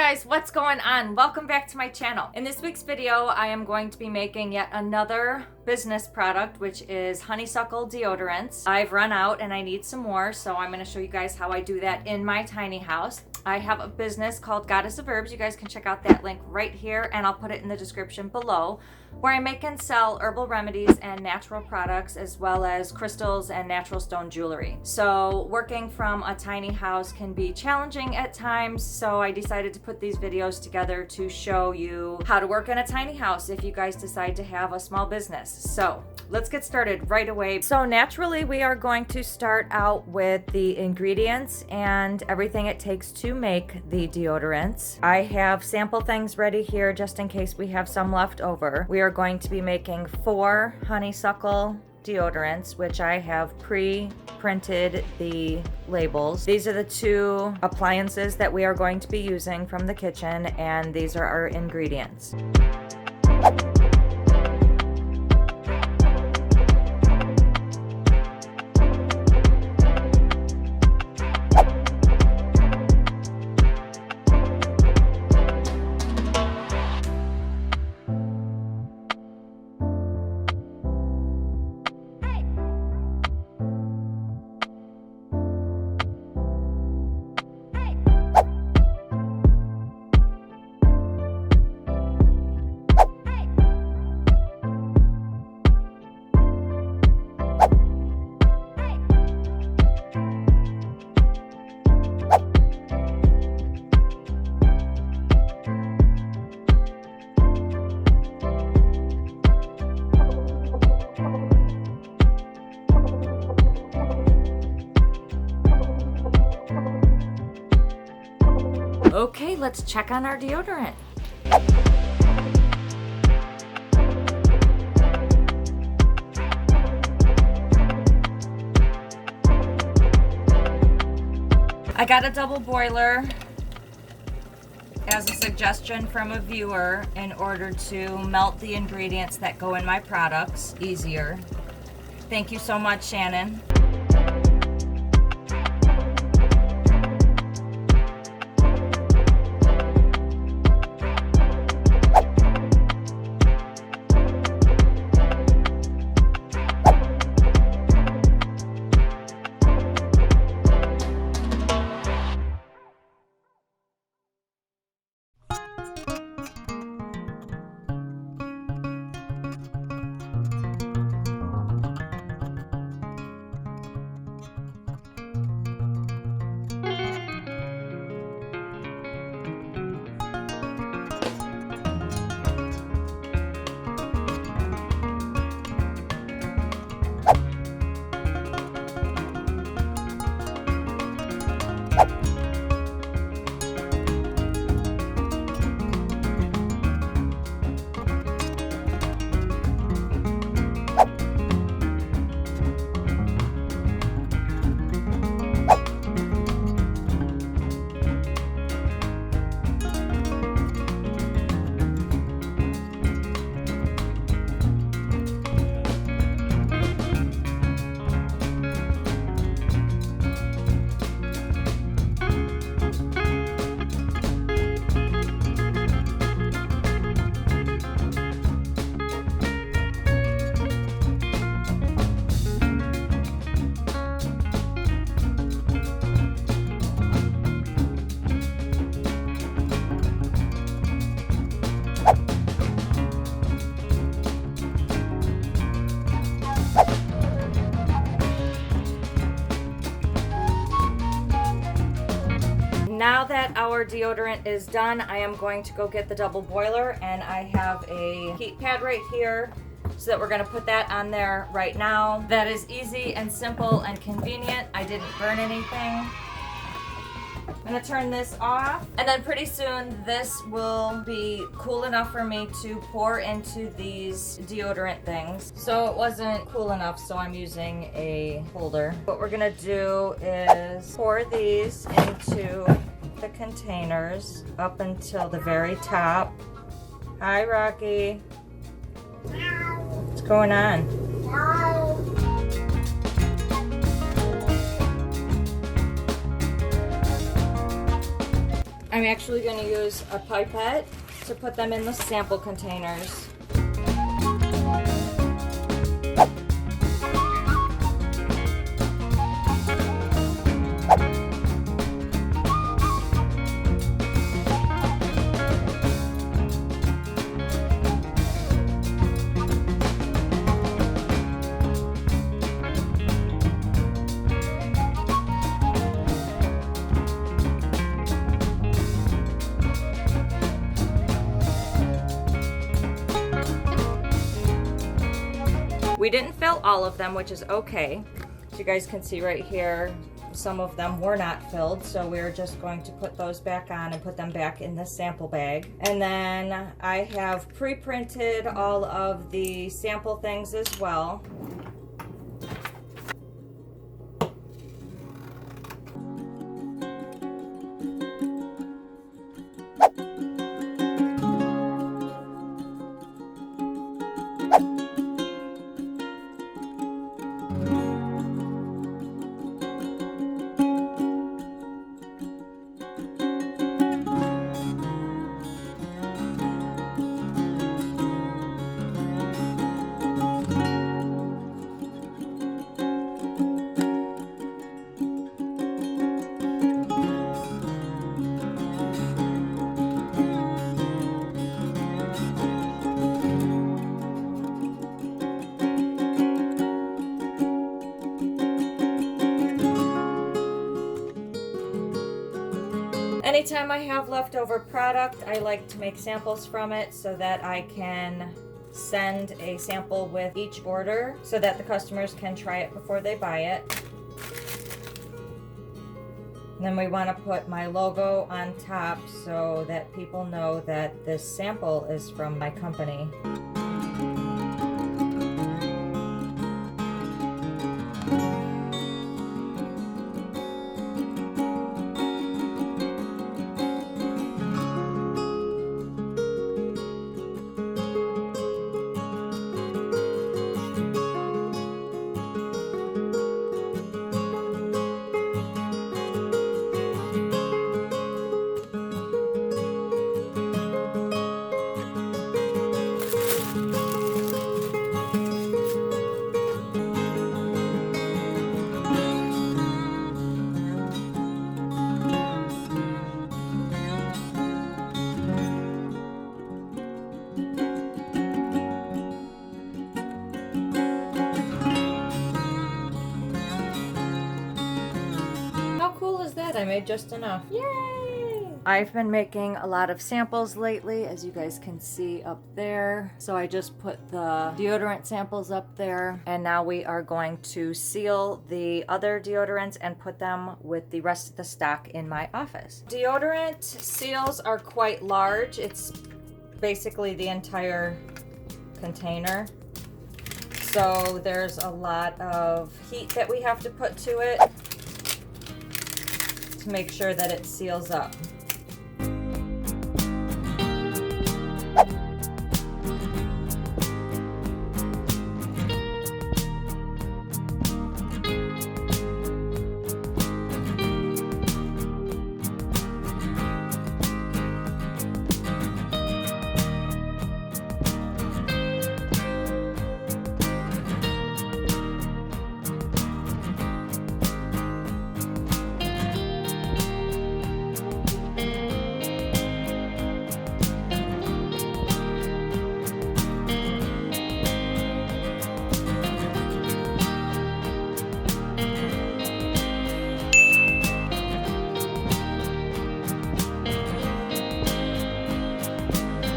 guys, what's going on? Welcome back to my channel. In this week's video, I am going to be making yet another business product, which is honeysuckle deodorants. I've run out and I need some more, so I'm going to show you guys how I do that in my tiny house. I have a business called Goddess of Herbs. You guys can check out that link right here, and I'll put it in the description below, where I make and sell herbal remedies and natural products, as well as crystals and natural stone jewelry. So working from a tiny house can be challenging at times, so I decided to put these videos together to show you how to work in a tiny house if you guys decide to have a small business. So let's get started right away. So naturally, we are going to start out with the ingredients and everything it takes to make the deodorants. I have sample things ready here just in case we have some left over. We are going to be making 4 honeysuckle deodorants, which I have pre-printed the labels. These are the 2 appliances that we are going to be using from the kitchen, and these are our ingredients. Okay, let's check on our deodorant. I got a double boiler as a suggestion from a viewer in order to melt the ingredients that go in my products easier. Thank you so much, Shannon. Now that our deodorant is done, I am going to go get the double boiler, and I have a heat pad right here, so that we're going to put that on there right now. That is easy and simple and convenient. I didn't burn anything. I'm going to turn this off, and then pretty soon this will be cool enough for me to pour into these deodorant things. So it wasn't cool enough, so I'm using a holder. What we're going to do is pour these into the containers up until the very top. Hi, Rocky. What's going on? I'm actually going to use a pipette to put them in the sample containers. We didn't fill all of them, which is okay. As you guys can see right here, some of them were not filled, so we're just going to put those back on and put them back in the sample bag. And then I have pre-printed all of the sample things as well. Anytime I have leftover product, I like to make samples from it so that I can send a sample with each order so that the customers can try it before they buy it. And then we want to put my logo on top so that people know that this sample is from my company. I made just enough. Yay! I've been making a lot of samples lately, as you guys can see up there. So I just put the deodorant samples up there, and now we are going to seal the other deodorants and put them with the rest of the stock in my office. Deodorant seals are quite large. It's basically the entire container. So there's a lot of heat that we have to put to it to make sure that it seals up.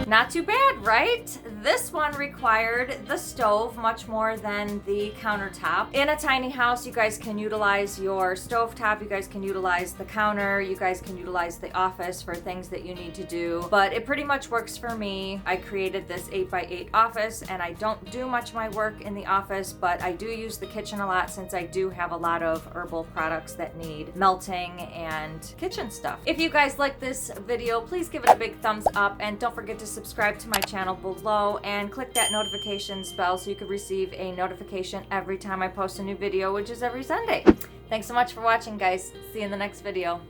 Not too bad, right? This one required the stove much more than the countertop. In a tiny house, you guys can utilize your stovetop, you guys can utilize the counter, you guys can utilize the office for things that you need to do, but it pretty much works for me. I created this 8x8 office, and I don't do much of my work in the office, but I do use the kitchen a lot since I do have a lot of herbal products that need melting and kitchen stuff. If you guys like this video, please give it a big thumbs up, and don't forget to subscribe to my channel below and click that notifications bell so you can receive a notification every time I post a new video, which is every Sunday. Thanks so much for watching, guys. See you in the next video.